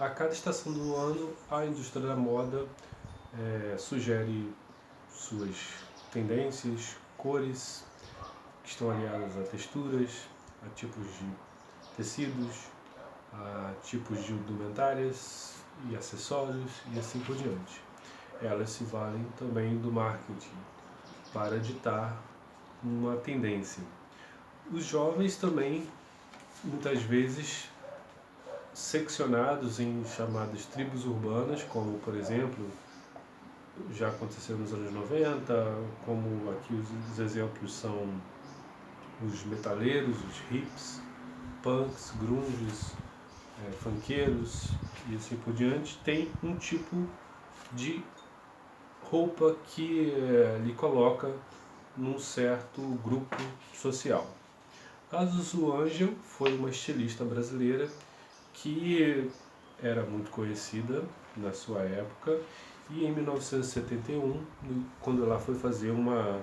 A cada estação do ano, a indústria da moda sugere suas tendências, cores, que estão aliadas a texturas, a tipos de tecidos, a tipos de indumentárias e acessórios e assim por diante. Elas se valem também do marketing para ditar uma tendência. Os jovens também, muitas vezes, seccionados em chamadas tribos urbanas, como por exemplo, já aconteceu nos anos 90, como aqui os exemplos são os metaleiros, os hips, punks, grunges, funkeiros e assim por diante, tem um tipo de roupa que lhe coloca num certo grupo social. A Zuzu Angel foi uma estilista brasileira que era muito conhecida na sua época e em 1971, quando ela foi fazer uma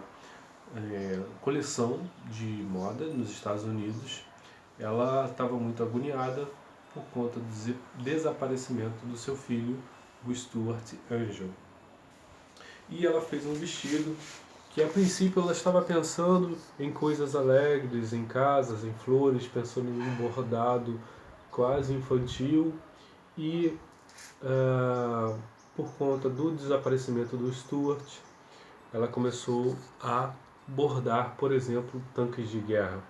coleção de moda nos Estados Unidos, ela estava muito agoniada por conta do desaparecimento do seu filho, o Stuart Angel. E ela fez um vestido que a princípio ela estava pensando em coisas alegres, em casas, em flores, pensando em um bordado quase infantil e por conta do desaparecimento do Stuart, ela começou a bordar, por exemplo, tanques de guerra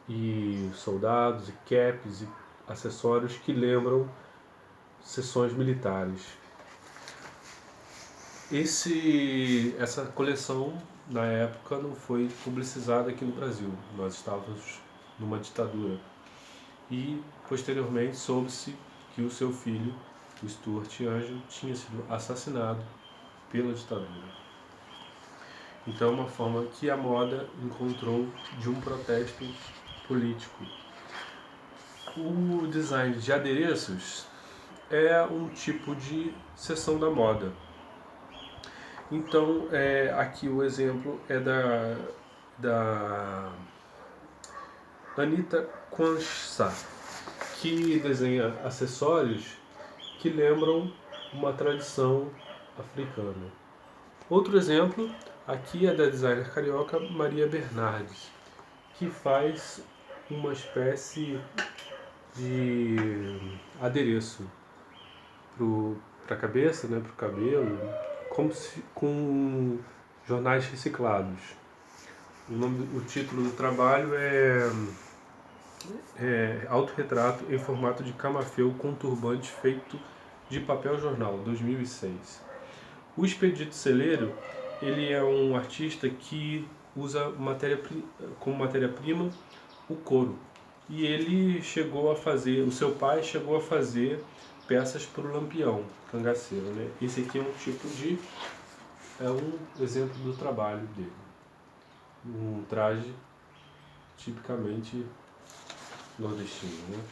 e soldados e caps e acessórios que lembram sessões militares. Essa coleção, na época, não foi publicizada aqui no Brasil. Nós estávamos numa ditadura. E, posteriormente, soube-se que o seu filho, o Stuart Angel, tinha sido assassinado pela ditadura. Então, é uma forma que a moda encontrou de um protesto político. O design de adereços é um tipo de seção da moda. Então, aqui o exemplo é da Anita Quancha, que desenha acessórios que lembram uma tradição africana. Outro exemplo aqui é da designer carioca Maria Bernardes, que faz uma espécie de adereço para a cabeça, para o cabelo, com jornais reciclados. O título do trabalho é Autorretrato em formato de camafeu com turbante feito de papel jornal, 2006. O Expedito Celeiro, ele é um artista que usa como matéria-prima o couro. E ele chegou a fazer, o seu pai chegou a fazer peças para o Lampião, cangaceiro, né? Esse aqui é um exemplo do trabalho dele. Um traje tipicamente nordestino, né?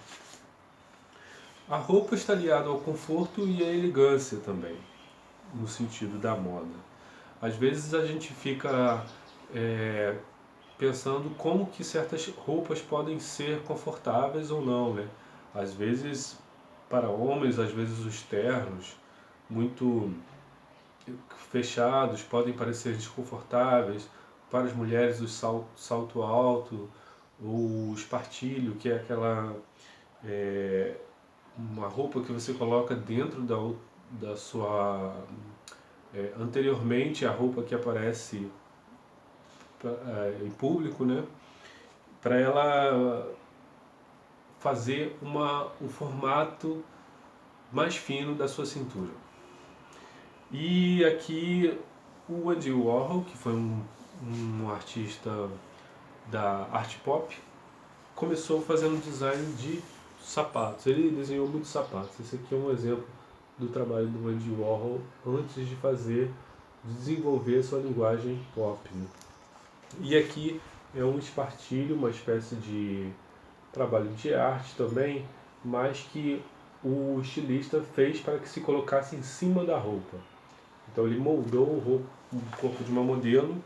A roupa está ligada ao conforto e à elegância também, no sentido da moda. Às vezes a gente fica pensando como que certas roupas podem ser confortáveis ou não, né? Às vezes para homens, às vezes os ternos muito fechados podem parecer desconfortáveis. Para as mulheres o salto alto ou o espartilho, que é aquela uma roupa que você coloca dentro da sua anteriormente a roupa que aparece em público, né? Para ela fazer um formato mais fino da sua cintura. E aqui o Andy Warhol, que foi um artista da art pop, começou fazendo design de sapatos. Ele desenhou muitos sapatos. Esse aqui é um exemplo do trabalho do Andy Warhol antes de desenvolver sua linguagem pop, né? E aqui é um espartilho, uma espécie de trabalho de arte também, mas que o estilista fez para que se colocasse em cima da roupa. Então ele moldou o corpo de uma modelo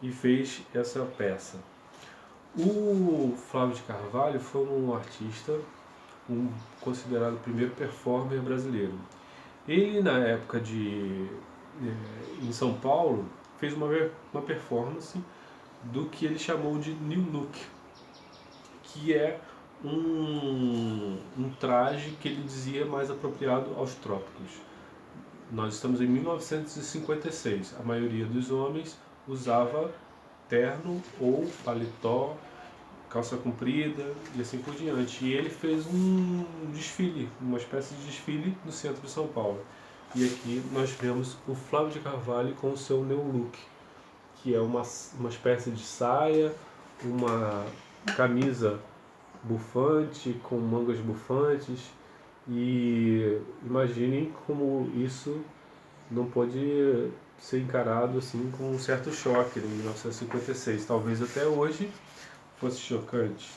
e fez essa peça. O Flávio de Carvalho foi um artista considerado o primeiro performer brasileiro. Ele, na época em São Paulo, fez uma performance do que ele chamou de New Look, que é um traje que ele dizia mais apropriado aos trópicos. Nós estamos em 1956. A maioria dos homens usava terno ou paletó, calça comprida e assim por diante. E ele fez um desfile, uma espécie de desfile no centro de São Paulo. E aqui nós vemos o Flávio de Carvalho com o seu New Look, que é uma espécie de saia, uma camisa bufante, com mangas bufantes, e imaginem como isso não pode ser encarado assim com um certo choque em 1956, talvez até hoje fosse chocante.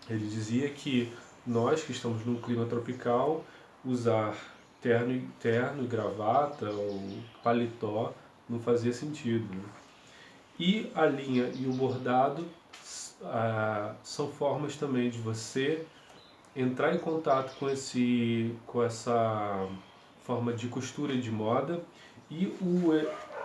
Ele dizia que nós que estamos num clima tropical, usar terno e gravata ou paletó não fazia sentido, né? E a linha e o bordado são formas também de você entrar em contato com essa forma de costura de moda. E o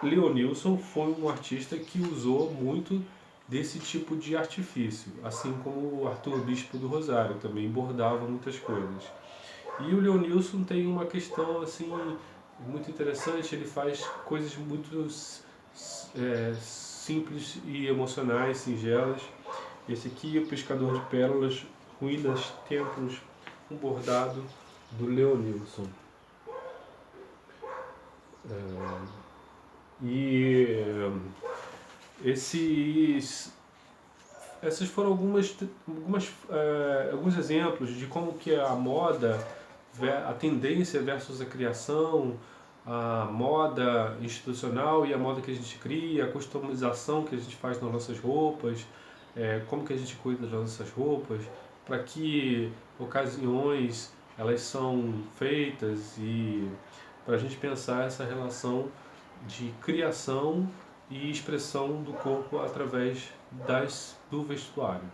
Leonilson foi um artista que usou muito desse tipo de artifício, assim como o Arthur Bispo do Rosário também bordava muitas coisas. E o Leonilson tem uma questão assim muito interessante, ele faz coisas muito simples e emocionais, singelas. Esse aqui é o Pescador de Pérolas, Ruínas, Templos, um bordado do Leonilson. Essas foram alguns exemplos de como que a moda, a tendência versus a criação, a moda institucional e a moda que a gente cria, a customização que a gente faz nas nossas roupas, como que a gente cuida das nossas roupas, para que ocasiões elas são feitas, e para a gente pensar essa relação de criação e expressão do corpo através do vestuário.